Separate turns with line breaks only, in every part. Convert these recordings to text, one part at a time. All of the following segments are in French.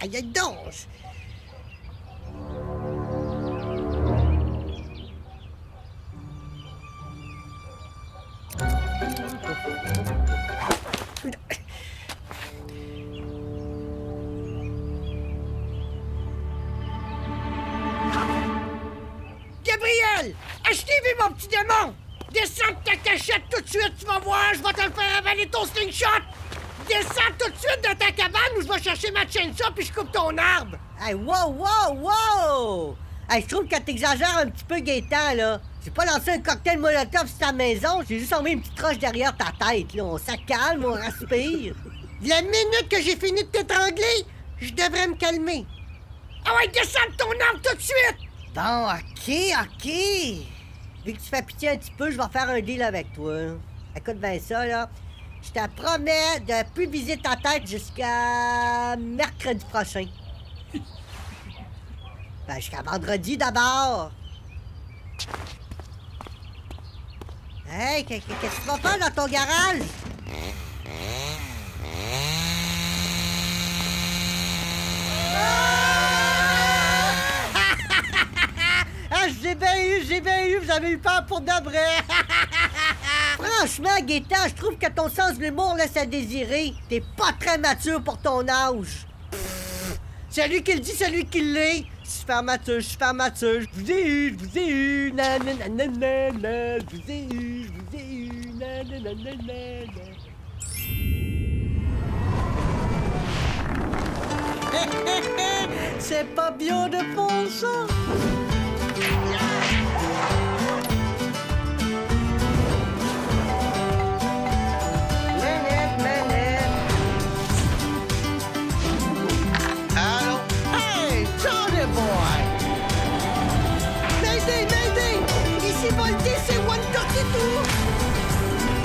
Aïe, aïe, donc! Gabriel! Achetez-vous, mon petit démon! Descends de ta cachette tout de suite, tu vas voir, je vais te le faire avaler ton slingshot! Descends tout de suite de ta cabane ou je vais chercher ma chainsaw puis je coupe ton arbre!
Hey, wow, wow, wow! Hey, je trouve que t'exagères un petit peu, Gaétan, là. J'ai pas lancé un cocktail molotov sur ta maison, j'ai juste envoyé une petite roche derrière ta tête, là. On s'accalme, on respire.
La minute que j'ai fini de t'étrangler, je devrais me calmer. Ah ouais, descends de ton arbre tout de suite!
Bon, OK. Vu que tu fais pitié un petit peu, je vais faire un deal avec toi. Écoute bien ça, là. Je te promets de plus viser ta tête jusqu'à mercredi prochain. Ben, jusqu'à vendredi d'abord. Hey, qu'est-ce que tu vas faire dans ton garage? Ah, j'ai bien eu, vous avez eu peur pour de vrai. Franchement, Gaétan, je trouve que ton sens de l'humour laisse à désirer. T'es pas très mature pour ton âge. Celui qui le dit, celui qui l'est. Super mature, je vous ai eu, nananana, je vous ai eu, nananana. C'est pas bien de fond, ça.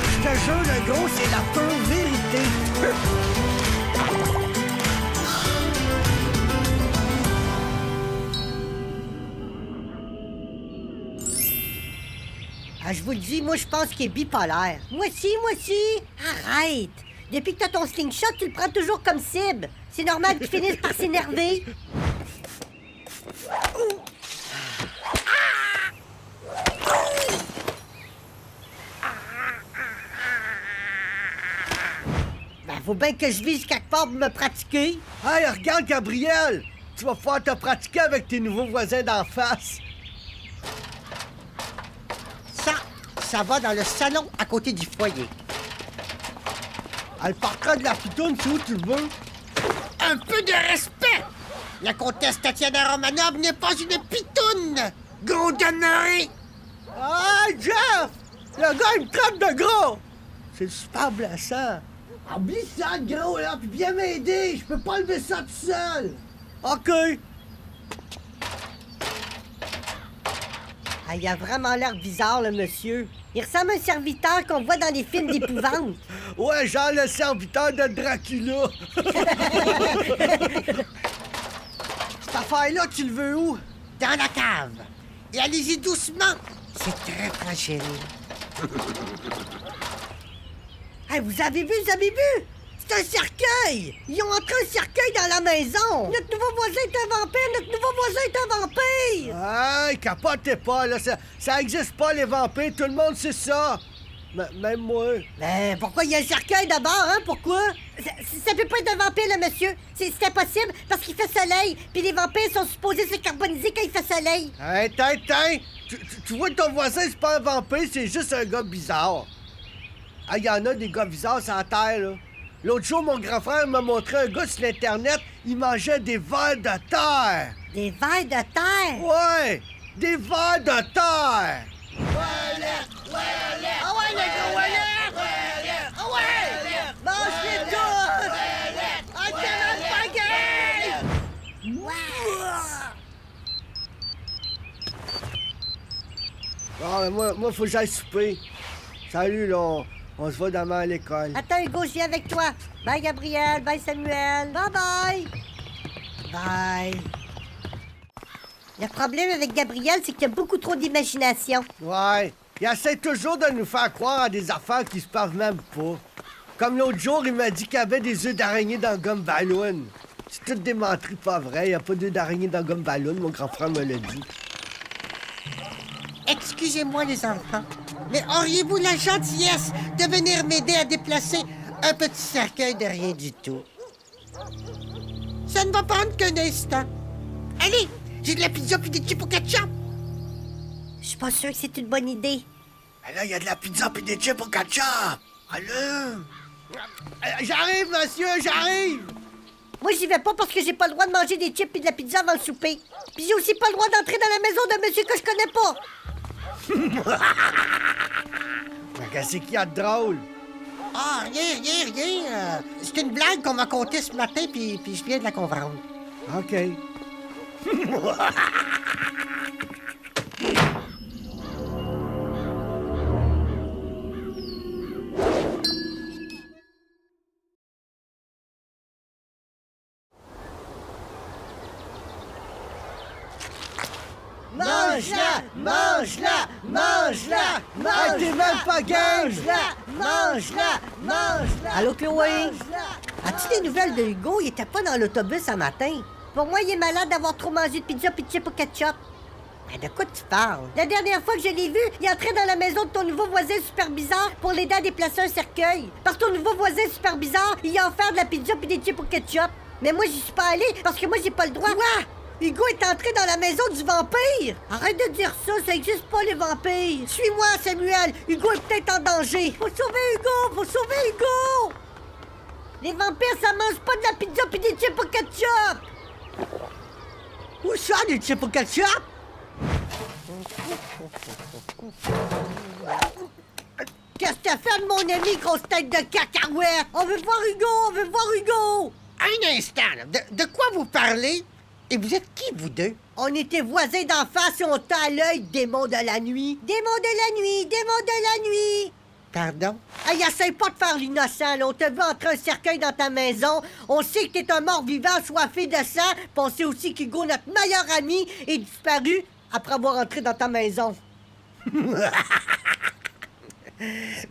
Je te jure, le gros, c'est la pure vérité. Ah, je vous le dis, moi, je pense qu'il est bipolaire. Moi aussi. Arrête. Depuis que t'as ton slingshot, tu le prends toujours comme cible. C'est normal qu'il finisse par s'énerver. Faut bien que je vise quelque part pour me pratiquer.
Hey, regarde, Gabriel! Tu vas pouvoir te pratiquer avec tes nouveaux voisins d'en face.
Ça va dans le salon à côté du foyer.
Elle partira de la pitoune, c'est où tu le veux?
Un peu de respect! La comtesse Tatiana Romanov n'est pas une pitoune! Gros demeuré!
Hey, Jeff! Le gars, il me traite de gros! C'est super blessant. Oublie ça, le gros, là, puis viens m'aider! Je peux pas lever ça tout seul! OK!
Ah, il a vraiment l'air bizarre, le monsieur. Il ressemble à un serviteur qu'on voit dans les films d'épouvante.
Ouais, genre le serviteur de Dracula. Cette affaire-là, tu le veux où?
Dans la cave. Et allez-y doucement. C'est très fragile.
Hey, vous avez vu? C'est un cercueil! Ils ont entré un cercueil dans la maison! Notre nouveau voisin est un vampire!
Hey, capotez pas, là, ça existe pas, les vampires, tout le monde sait ça! Même moi.
Mais pourquoi il y a un cercueil d'abord, hein? Pourquoi? Ça peut pas être un vampire, le monsieur! C'est impossible, parce qu'il fait soleil, puis les vampires sont supposés se carboniser quand il fait soleil!
Hey, tiens! Tu vois que ton voisin, c'est pas un vampire, c'est juste un gars bizarre! Ah, il y en a des gars bizarres sur la terre, là. L'autre jour, mon grand frère m'a montré un gars sur l'Internet, il mangeait des vers de terre.
Des vers de terre?
Ouais, des vers de terre.
Toilette! Ah ouais, le gros toilette! Ah ouais!
Mange-les tous!
Ah, t'es mal
Bon, mais moi, faut que j'aille souper. Salut, là, on se voit demain à l'école.
Attends, Hugo, je viens avec toi. Bye, Gabriel. Bye, Samuel. Bye. Bye. Le problème avec Gabriel, c'est qu'il a beaucoup trop d'imagination.
Ouais, Il essaie toujours de nous faire croire à des affaires qui se passent même pas. Comme l'autre jour, il m'a dit qu'il y avait des œufs d'araignée dans le gomme ballon. C'est tout démenti, pas vrai. Il n'y a pas d'œufs d'araignée dans le gomme ballon, mon grand frère me l'a dit.
Excusez-moi, les enfants, mais auriez-vous la gentillesse de venir m'aider à déplacer un petit cercueil de rien du tout? Ça ne va prendre qu'un instant. Allez, j'ai de la pizza puis des chips au ketchup.
Je suis pas sûr que c'est une bonne idée.
Mais là, il y a de la pizza pis des chips au ketchup. Allez. J'arrive, monsieur, j'arrive.
Moi, j'y vais pas parce que j'ai pas le droit de manger des chips et de la pizza avant le souper. Puis j'ai aussi pas le droit d'entrer dans la maison d'un monsieur que je connais pas.
Mais qu'est-ce qu'il y a de drôle?
Ah, rien. C'est une blague qu'on m'a contée ce matin puis je viens de la comprendre.
OK.
Mange-la! Mange-la! Mange-la!
Hey, t'es même pas game!
Mange-la! Mange-la! Allô, Chloé? As-tu des nouvelles de Hugo? Il était pas dans l'autobus ce matin. Pour moi, il est malade d'avoir trop mangé de pizza pis de chips au ketchup. Mais de quoi tu parles? La dernière fois que je l'ai vu, il entrait dans la maison de ton nouveau voisin super bizarre pour l'aider à déplacer un cercueil. Parce que ton nouveau voisin super bizarre, il a offert de la pizza pis des chips au ketchup. Mais moi, j'y suis pas allée parce que moi, j'ai pas le droit. Quoi? Hugo est entré dans la maison du vampire! Arrête de dire ça existe pas les vampires! Suis-moi, Samuel! Hugo est peut-être en danger! Faut sauver Hugo! Faut sauver Hugo! Les vampires, ça mange pas de la pizza pis des chips au ketchup! Où ça, des chips au ketchup? Qu'est-ce que t'as fait de mon ami, grosse tête de cacahuète? On veut voir Hugo! On veut voir Hugo!
Un instant, là. De quoi vous parlez? Et vous êtes qui, vous deux?
On était voisins d'en face et on t'a à l'œil, démon de la nuit. Démon de la nuit, démon de la nuit.
Pardon?
Hey, essaye pas de faire l'innocent, là. On t'a vu entrer un cercueil dans ta maison. On sait que t'es un mort-vivant soifé de sang. Puis on sait aussi qu'Hugo, notre meilleur ami, est disparu après avoir entré dans ta maison.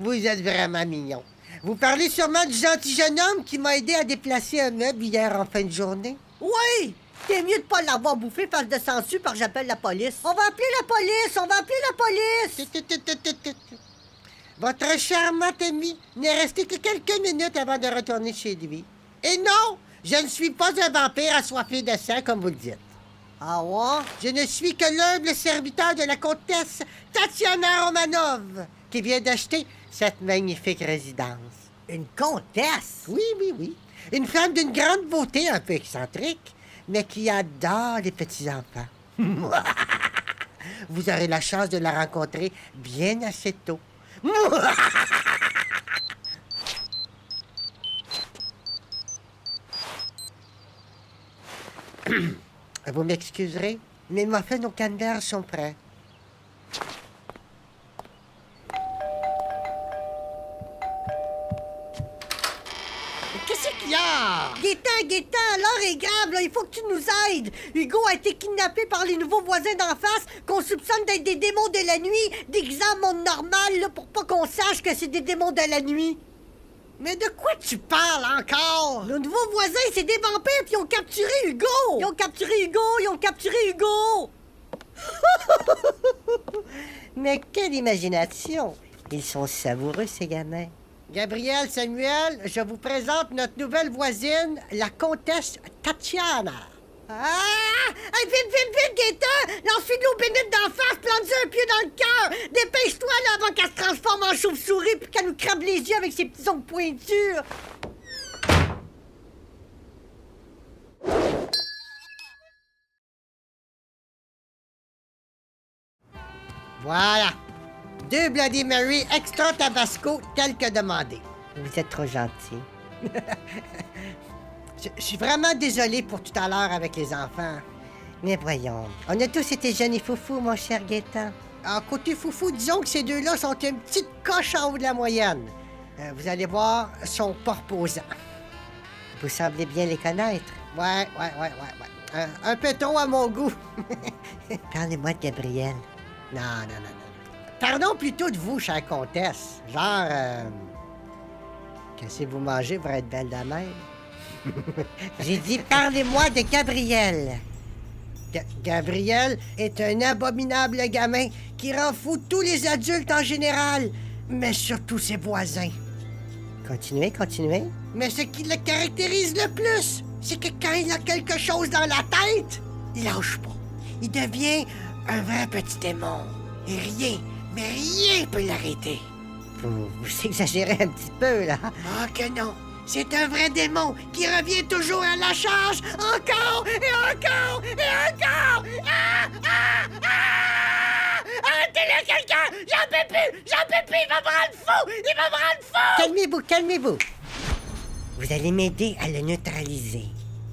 Vous êtes vraiment mignon. Vous parlez sûrement du gentil jeune homme qui m'a aidé à déplacer un meuble hier en fin de journée?
Oui! T'es mieux de pas l'avoir bouffé face de sangsue par j'appelle la police. On va appeler la police! On va appeler la police!
Votre charmant ami n'est resté que quelques minutes avant de retourner chez lui. Et non, je ne suis pas un vampire assoiffé de sang, comme vous le dites.
Ah ouais?
Je ne suis que l'humble serviteur de la comtesse Tatiana Romanov, qui vient d'acheter cette magnifique résidence.
Une comtesse?
Oui. Une femme d'une grande beauté, un peu excentrique, mais qui adore les petits-enfants. Vous aurez la chance de la rencontrer bien assez tôt. Vous m'excuserez, mais mes muffins aux canneberges sont prêts.
Qu'est-ce qu'il y a? Gaétan, l'heure est grave, là. Il faut que tu nous aides. Hugo a été kidnappé par les nouveaux voisins d'en face qu'on soupçonne d'être des démons de la nuit, déguisés en monde normal, là, pour pas qu'on sache que c'est des démons de la nuit.
Mais de quoi tu parles encore?
Nos nouveaux voisins, c'est des vampires, puis ils ont capturé Hugo! Ils ont capturé Hugo!
Mais quelle imagination! Ils sont savoureux, ces gamins. Gabriel, Samuel, je vous présente notre nouvelle voisine, la comtesse Tatiana.
Ah! Hey, vite, Gaétan! Lance-lui de l'eau bénite d'en face, plante-lui un pied dans le cœur! Dépêche-toi, là, avant qu'elle se transforme en chauve-souris puis qu'elle nous crabe les yeux avec ses petits ongles pointus!
Voilà. 2 Bloody Mary extra tabasco, tel que demandé.
Vous êtes trop gentil.
Je suis vraiment désolé pour tout à l'heure avec les enfants. Mais voyons, on a tous été jeunes et foufous, mon cher Gaétan. À côté foufou, disons que ces deux-là sont une petite coche en haut de la moyenne. Vous allez voir, sont pas reposants. Vous semblez bien les connaître. Ouais. Un peu trop à mon goût.
Parlez-moi de Gabriel.
Non.
Parlons plutôt de vous, chère comtesse. Genre, qu'est-ce que vous mangez pour être belle de même? J'ai dit, parlez-moi de Gabriel. Gabriel est un abominable gamin qui rend fou tous les adultes en général, mais surtout ses voisins. Continuez, continuez. Mais ce qui le caractérise le plus, c'est que quand il a quelque chose dans la tête, il lâche pas. Il devient un vrai petit démon. Et rien, mais rien peut l'arrêter. Vous exagérez un petit peu, là. Ah que non. C'est un vrai démon qui revient toujours à la charge, encore et encore et encore! Ah! Ah! Ah! Arrêtez-le, quelqu'un! J'en peux plus! J'en peux plus! Il va me rendre fou! Il va me rendre fou! Calmez-vous, calmez-vous. Vous allez m'aider à le neutraliser.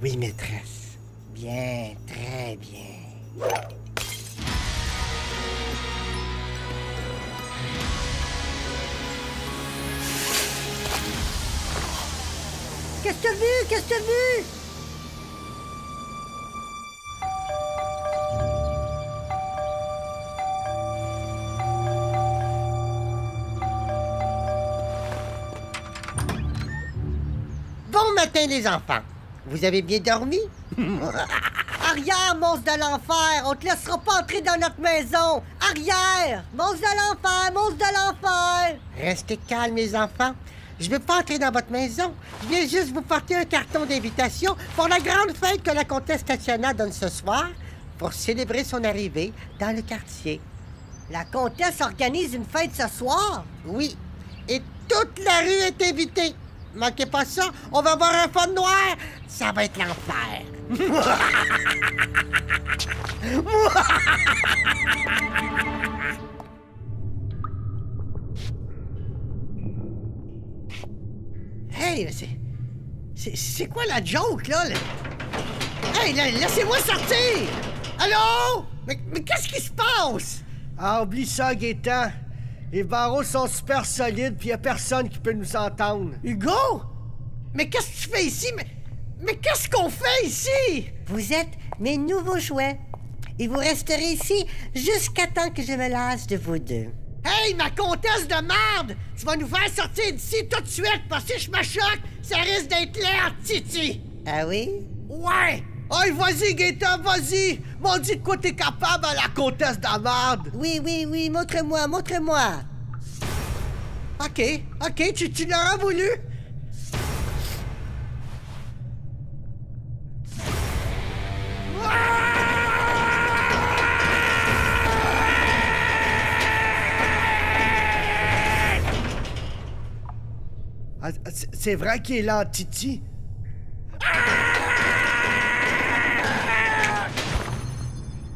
Oui, maîtresse. Bien, très bien. Qu'est-ce que t'as vu? Qu'est-ce que t'as vu? Bon matin, les enfants. Vous avez bien dormi? Arrière, monstre de l'enfer! On te laissera pas entrer dans notre maison! Arrière! Monstre de l'enfer! Monstre de l'enfer! Restez calmes, les enfants. Je veux pas entrer dans votre maison. Je viens juste vous porter un carton d'invitation pour la grande fête que la comtesse Tatiana donne ce soir pour célébrer son arrivée dans le quartier. La comtesse organise une fête ce soir? Oui. Et toute la rue est invitée. Manquez pas ça, on va avoir un fun noir. Ça va être l'enfer. Hey, c'est quoi la joke, là? Hey, laissez-moi sortir! Allô? Mais qu'est-ce qui se passe?
Ah, oublie ça, Gaétan. Les barreaux sont super solides, puis y a personne qui peut nous entendre.
Hugo? Mais qu'est-ce que tu fais ici? Mais qu'est-ce qu'on fait ici? Vous êtes mes nouveaux jouets. Et vous resterez ici jusqu'à temps que je me lasse de vous deux. Hey, ma comtesse de merde! Tu vas nous faire sortir d'ici tout de suite, parce que si je me choque, ça risque d'être l'air, Titi! Ah oui? Ouais!
Hey, vas-y, Gaétan, vas-y! M'en dis de quoi t'es capable à la comtesse de merde!
Oui, montre-moi, montre-moi! OK, tu l'auras voulu?
Ah, c'est vrai qu'il est là, Titi?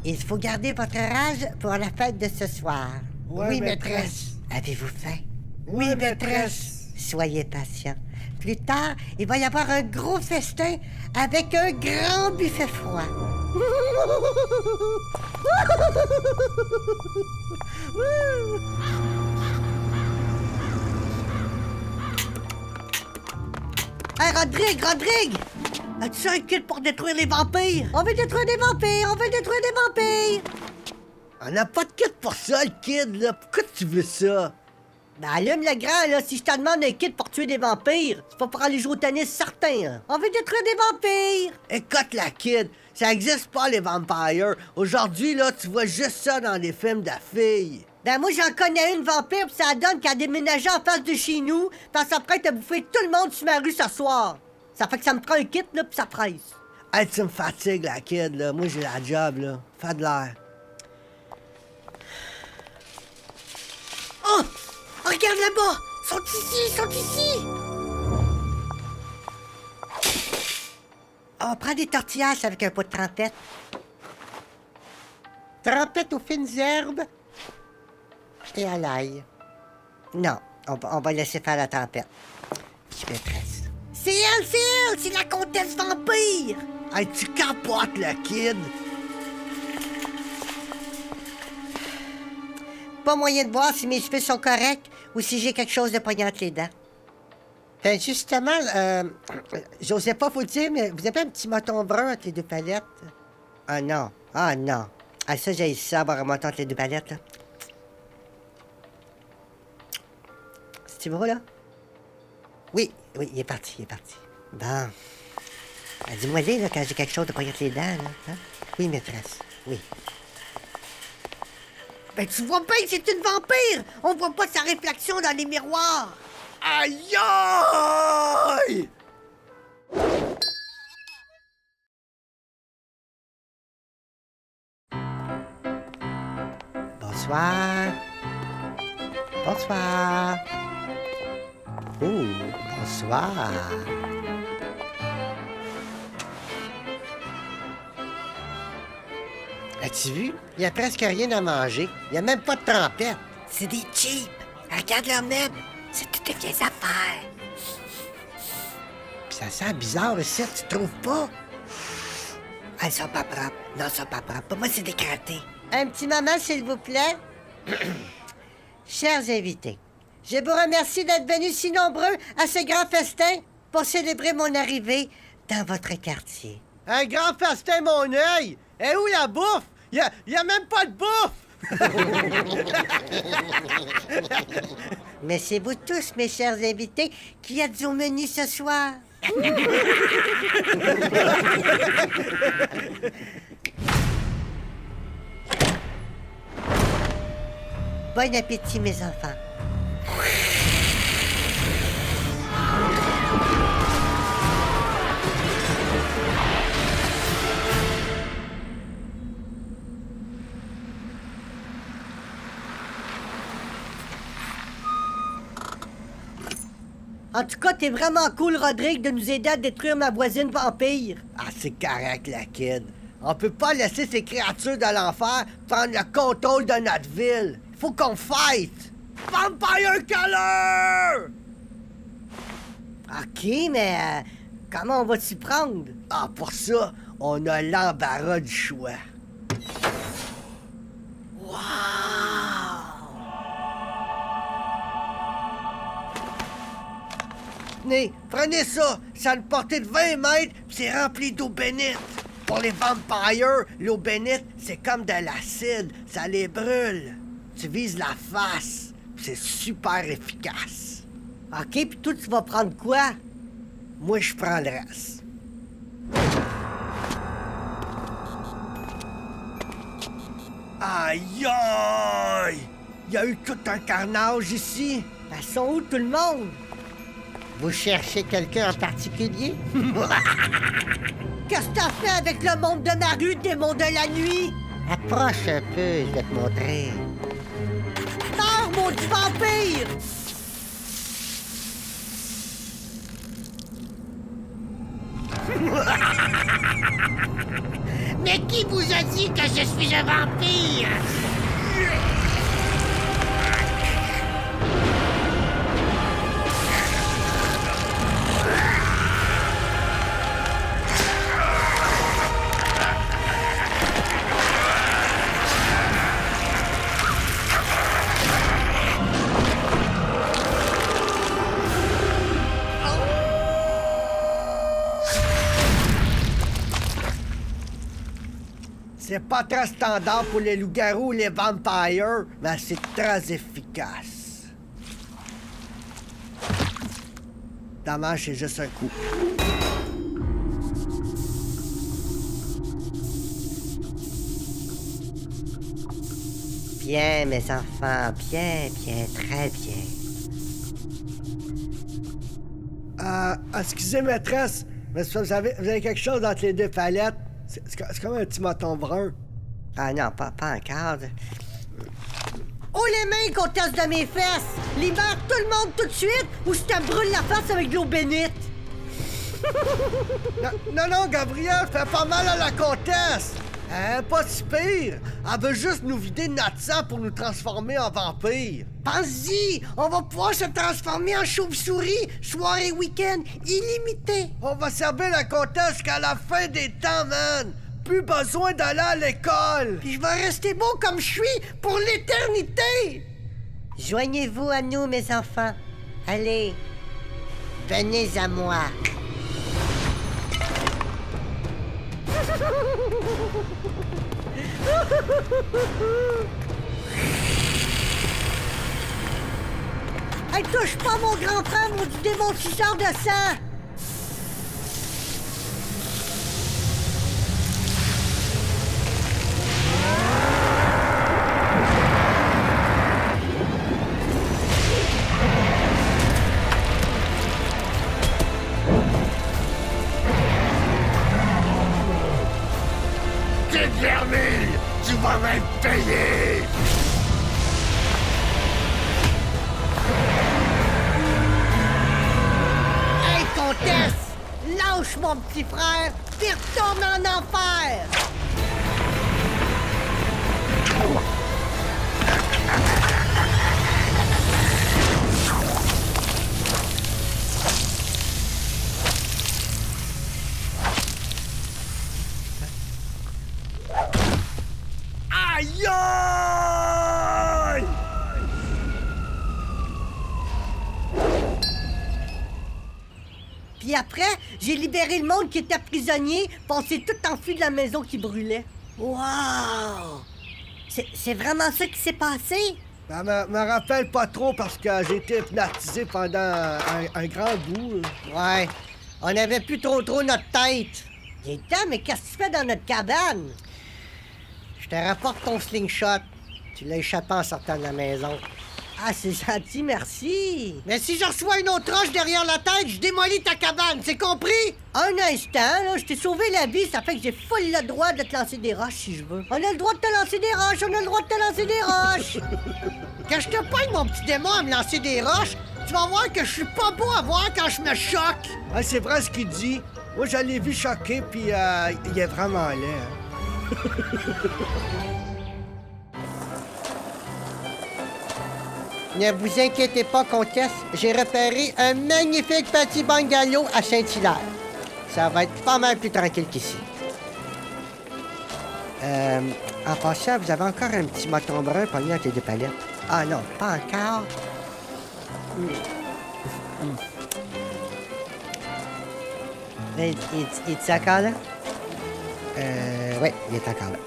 Il faut garder votre rage pour la fête de ce soir.
Ouais,
oui,
maîtresse.
Avez-vous faim?
Oui, maîtresse.
Soyez patient. Plus tard, il va y avoir un gros festin avec un grand buffet froid. Hey, Rodrigue! As-tu un kit pour détruire les vampires? On veut détruire des vampires!
On n'a pas de kit pour ça, le kid, là. Pourquoi tu veux ça?
Ben allume le grand, là, si je te demande un kit pour tuer des vampires. C'est pas pour aller jouer au tennis certain, hein. On veut détruire des vampires!
Écoute, la kid, ça existe pas, les vampires. Aujourd'hui, là, tu vois juste ça dans les films de filles.
Ben moi, j'en connais une vampire, pis ça donne qu'elle a déménagé en face de chez nous, pis elle s'apprête à bouffer tout le monde sur ma rue ce soir. Ça fait que ça me prend un kit, là, pis ça presse.
Hey, tu me fatigues, la kid, là. Moi, j'ai la job, là. Fais de l'air.
Oh! Regarde là-bas! Ils sont ici! On prend des tortillas avec un pot de trempette. Trempette aux fines herbes et à l'ail. Non, on va laisser faire la tempête. Je maîtresse. C'est elle! C'est la comtesse vampire!
Hey, tu capotes, la kid.
Pas moyen de voir si mes cheveux sont corrects ou si j'ai quelque chose de poignant entre les dents. Ben justement, j'osais pas vous le dire, mais vous avez un petit moton brun entre les deux palettes. Ah non. Ah ça, j'ai ça, avoir un moton entre les deux palettes, là. Tu me vois, là? Oui, oui, il est parti, il est parti. Bon. Dis-moi là, quand j'ai quelque chose de pas les dents, là. Hein? Oui, maîtresse, oui. Ben, tu vois bien que c'est une vampire! On voit pas sa réflexion dans les miroirs!
Aïe aïe!
Bonsoir. Bonsoir. Oh, bonsoir. As-tu vu? Il n'y a presque rien à manger. Il n'y a même pas de trempette. C'est des cheap. Regarde leur meubles. C'est toutes des vieilles affaires. Puis ça sent bizarre ici, tu trouves pas? Elles sont pas propres. Non, elles sont pas propres. Pour moi, c'est décranté. Un petit moment, s'il vous plaît. Chers invités, je vous remercie d'être venus si nombreux à ce grand festin pour célébrer mon arrivée dans votre quartier.
Un grand festin, mon œil! Et où la bouffe? Y a même pas de bouffe!
Mais c'est vous tous, mes chers invités, qui êtes au menu ce soir. Bon appétit, mes enfants. En tout cas, t'es vraiment cool, Rodrigue, de nous aider à détruire ma voisine vampire.
Ah, c'est correct, la kid. On peut pas laisser ces créatures de l'enfer prendre le contrôle de notre ville. Faut qu'on fight! Vampire Killer!
OK, mais comment on va s'y prendre?
Ah, pour ça, on a l'embarras du choix. Tenez, prenez ça! Ça a une portée de 20 mètres, puis c'est rempli d'eau bénite. Pour les vampires, l'eau bénite, c'est comme de l'acide. Ça les brûle. Tu vises la face, puis c'est super efficace.
OK, puis toi, tu vas prendre quoi?
Moi, je prends le reste. Aïe aïe! Il y a eu tout un carnage ici.
Ils sont où tout le monde? Vous cherchez quelqu'un en particulier? Qu'est-ce que t'as fait avec le monde de ma rue, démon de la nuit? Approche un peu, je vais te montrer. Meurs, maudit vampire!
Mais qui vous a dit que je suis un vampire?
C'est pas très standard pour les loups-garous ou les vampires, mais c'est très efficace. Dommage, c'est juste un coup.
Bien, mes enfants, bien, bien, très bien.
Excusez, maîtresse, mais vous avez quelque chose entre les deux palettes. C'est comme un petit moton brun.
Ah non, pas encore. Oh, les mains qu'on tasse de mes fesses! Libère tout le monde tout de suite ou je te brûle la face avec de l'eau bénite!
Non, Gabriel, fais pas mal à la comtesse! Pas si pire! Elle veut juste nous vider notre sang pour nous transformer en vampires!
Pense-y! On va pouvoir se transformer en chauve-souris, soir et week-end, illimité!
On va servir la comtesse jusqu'à la fin des temps, man! Plus besoin d'aller à l'école!
Puis je vais rester beau comme je suis pour l'éternité! Joignez-vous à nous, mes enfants. Allez, venez à moi. Hey, touche pas mon grand frère, mon du démontisseur de sang!
T'es vermille! Tu vas me payer!
Hey, comtesse! Lâche mon petit frère, puis retourne en enfer!
Aïe aïe!
Puis après, j'ai libéré le monde qui était prisonnier, puis on s'est tout enfui de la maison qui brûlait. Wow! C'est vraiment ça qui s'est passé?
Ben, me rappelle pas trop parce que j'ai été hypnotisé pendant un grand bout.
Ouais, on avait plus trop notre tête. Gaëtan, mais qu'est-ce que tu fais dans notre cabane? Je te rapporte ton slingshot. Tu l'as échappé en sortant de la maison. Ah, c'est gentil, merci. Mais si je reçois une autre roche derrière la tête, je démolis ta cabane, c'est compris? Un instant, là, je t'ai sauvé la vie, ça fait que j'ai full le droit de te lancer des roches si je veux. On a le droit de te lancer des roches, on a le droit de te lancer des roches. Quand je te pogne, mon petit démon, à me lancer des roches, tu vas voir que je suis pas beau à voir quand je me choque.
Ah, c'est vrai ce qu'il dit. Moi, je l'ai vu choquer, puis il est vraiment laid. Hein.
Ne vous inquiétez pas, comtesse, j'ai repéré un magnifique petit bungalow à Saint-Hilaire. Ça va être pas mal plus tranquille qu'ici. En passant, vous avez encore un petit moton brun pogné entre les deux palettes. Ah non, pas encore. Il est encore là? Oui, il est encore là.